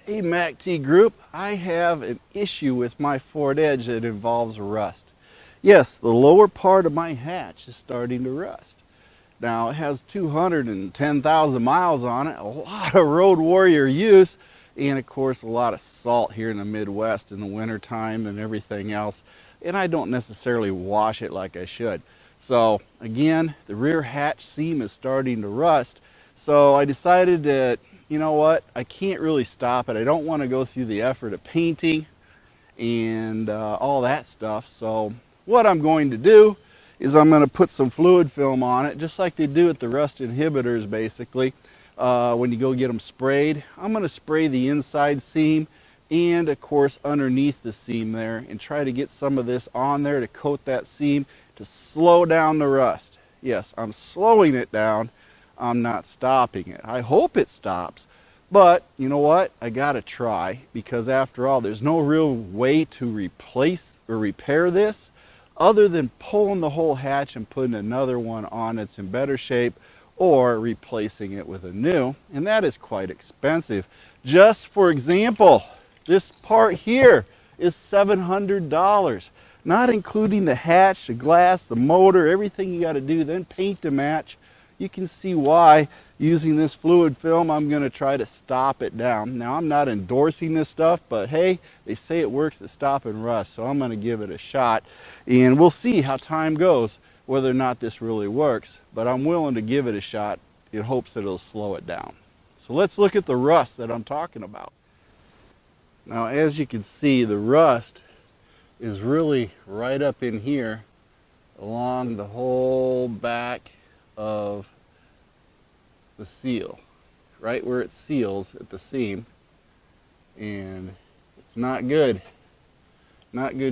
Hey MACT group, I have an issue with my Ford Edge that involves rust. Yes, the lower part of my hatch is starting to rust. Now it has 210,000 miles on it, a lot of road warrior use, and of course a lot of salt here in the Midwest in the winter time and everything else. And I don't necessarily wash it like I should. So again, the rear hatch seam is starting to rust. So I decided that, you know what, I can't really stop it. I don't want to go through the effort of painting and all that stuff. So what I'm going to do is I'm going to put some fluid film on it, just like they do at the rust inhibitors basically. When you go get them sprayed, I'm going to spray the inside seam and of course underneath the seam there and try to get some of this on there to coat that seam to slow down the rust. Yes, I'm slowing it down. I'm not stopping it. I hope it stops, but you know what? I gotta try, because after all, there's no real way to replace or repair this other than pulling the whole hatch and putting another one on that's in better shape, or replacing it with a new, and that is quite expensive. Just for example, this part here is $700, not including the hatch, the glass, the motor, everything you got to do, then paint to match. You can see why using this fluid film I'm going to try to stop it down. Now I'm not endorsing this stuff, but hey, they say it works at stopping rust, so I'm going to give it a shot and we'll see how time goes whether or not this really works, but I'm willing to give it a shot in hopes that it'll slow it down. So let's look at the rust that I'm talking about. Now as you can see, the rust is really right up in here along the whole back of the seal, right where it seals at the seam, and it's not good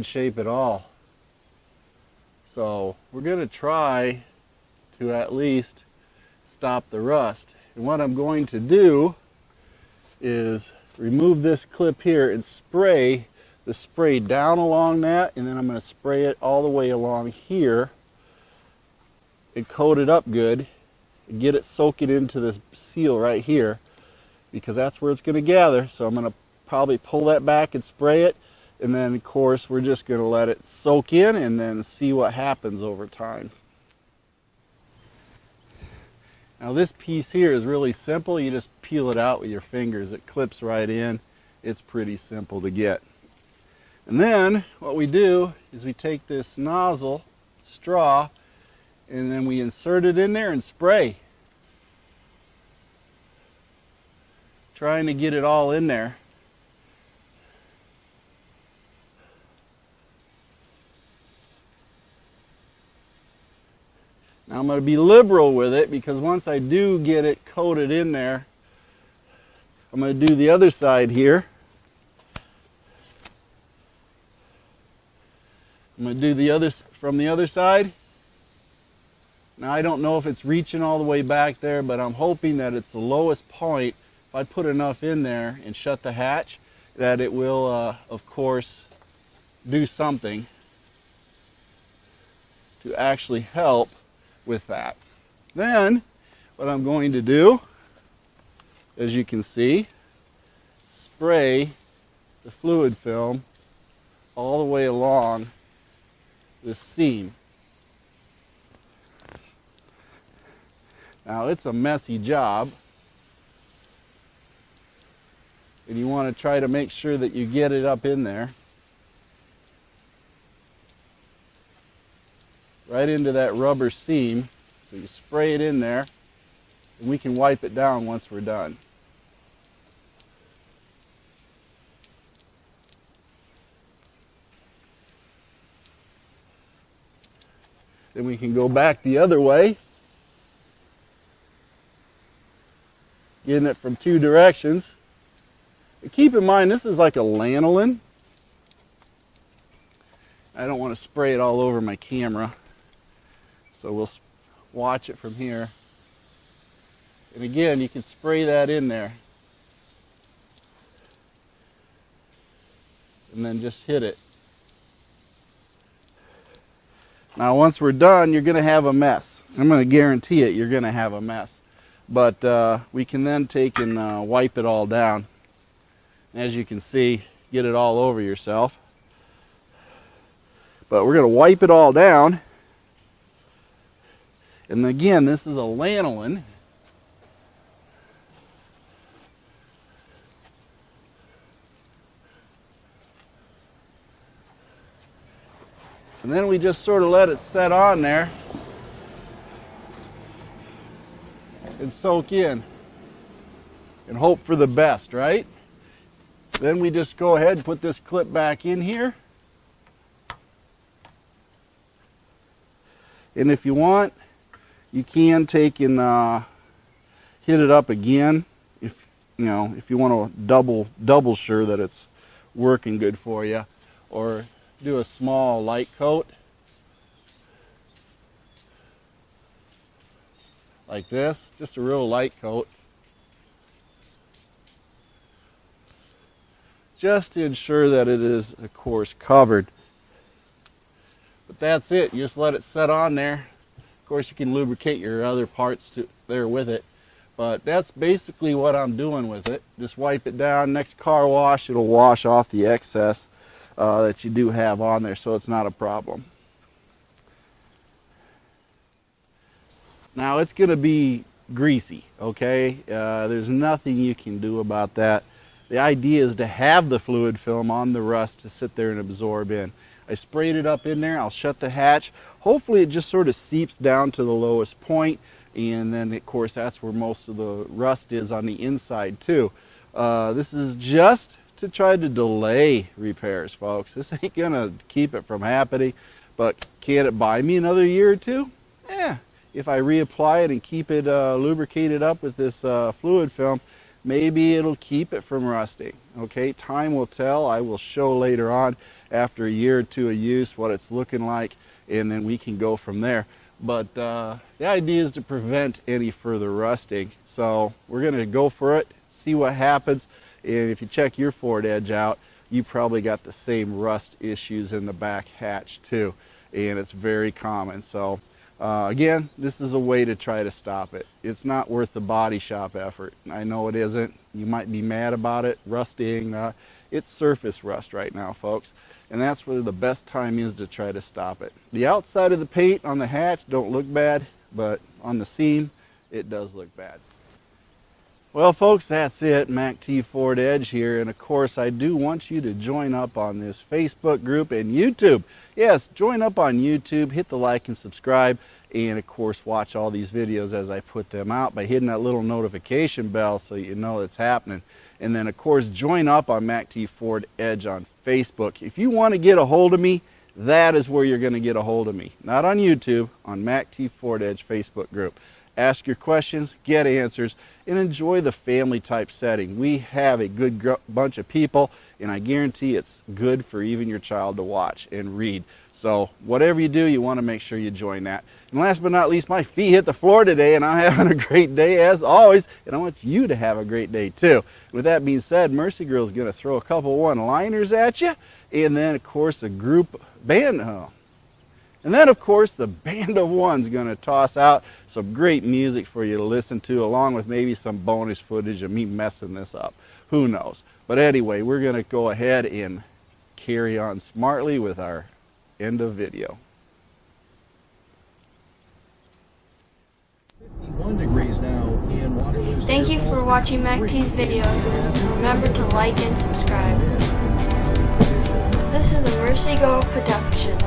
shape at all. So we're going to try to at least stop the rust, and what I'm going to do is remove this clip here and spray the spray down along that, and then I'm going to spray it all the way along here and coat it up good and get it soaking into this seal right here, because that's where it's going to gather. So I'm going to probably pull that back and spray it, and then of course we're just going to let it soak in and then see what happens over time. Now this piece here is really simple. You just peel it out with your fingers. It clips right in. It's pretty simple to get. And then what we do is we take this nozzle straw and then we insert it in there and spray, trying to get it all in there. Now I'm going to be liberal with it, because once I do get it coated in there, I'm going to do the other side here. I'm going to do the other from the other side. Now I don't know if it's reaching all the way back there, but I'm hoping that it's the lowest point. If I put enough in there and shut the hatch, that it will of course do something to actually help with that. Then what I'm going to do, as you can see, spray the fluid film all the way along this seam. Now it's a messy job, and you want to try to make sure that you get it up in there, right into that rubber seam. So you spray it in there, and we can wipe it down once we're done. Then we can go back the other way, getting it from two directions. But keep in mind, this is like a lanolin. I don't want to spray it all over my camera, so we'll watch it from here. And again, you can spray that in there and then just hit it. Now once we're done, you're going to have a mess. I'm going to guarantee it, you're going to have a mess. But we can then take and wipe it all down. As you can see, get it all over yourself. But we're going to wipe it all down. And again, this is a lanolin. And then we just sort of let it set on there and soak in and hope for the best, right? Then we just go ahead and put this clip back in here. And if you want, you can take and hit it up again if you want to double sure that it's working good for you, or do a small light coat like this, just a real light coat, just to ensure that it is, of course, covered. But that's it. You just let it set on there. Of course, you can lubricate your other parts there with it, but that's basically what I'm doing with it. Just wipe it down. Next car wash, it'll wash off the excess that you do have on there, so it's not a problem. Now it's going to be greasy, okay? There's nothing you can do about that. The idea is to have the fluid film on the rust to sit there and absorb in. I sprayed it up in there. I'll shut the hatch. Hopefully it just sort of seeps down to the lowest point, and then of course that's where most of the rust is on the inside too. This is just to try to delay repairs, folks. This ain't gonna keep it from happening, but can it buy me another year or two? Yeah, if I reapply it and keep it lubricated up with this fluid film, maybe it'll keep it from rusting. Okay, time will tell. I will show later on after a year or two of use what it's looking like, and then we can go from there. But the idea is to prevent any further rusting, so we're gonna go for it, see what happens. And if you check your Ford Edge out, you probably got the same rust issues in the back hatch too, and it's very common. So again, this is a way to try to stop it. It's not worth the body shop effort. I know it isn't. You might be mad about it, rusting. It's surface rust right now, folks, and that's where the best time is to try to stop it. The outside of the paint on the hatch don't look bad, but on the seam, it does look bad. Well, folks, that's it. MACTFORDEDGE here, and of course I do want you to join up on this Facebook group and YouTube. Yes, join up on YouTube, hit the like and subscribe, and of course watch all these videos as I put them out by hitting that little notification bell so you know it's happening. And then of course join up on MACTFORDEDGE on Facebook. If you want to get a hold of me, that is where you're going to get a hold of me. Not on YouTube, on MACTFORDEDGE Facebook group. Ask your questions, get answers, and enjoy the family type setting. We have a good bunch of people, and I guarantee it's good for even your child to watch and read. So whatever you do, you want to make sure you join that. And last but not least, my feet hit the floor today, and I'm having a great day as always, and I want you to have a great day too. With that being said, Mercy Girl is going to throw a couple one-liners at you, and then of course a group band. And then, of course, the Band of One's going to toss out some great music for you to listen to, along with maybe some bonus footage of me messing this up. Who knows? But anyway, we're going to go ahead and carry on smartly with our end of video. 51 degrees now in Waterloo. Thank you for watching MacT's videos. Remember to like and subscribe. This is a Mercy Girl production.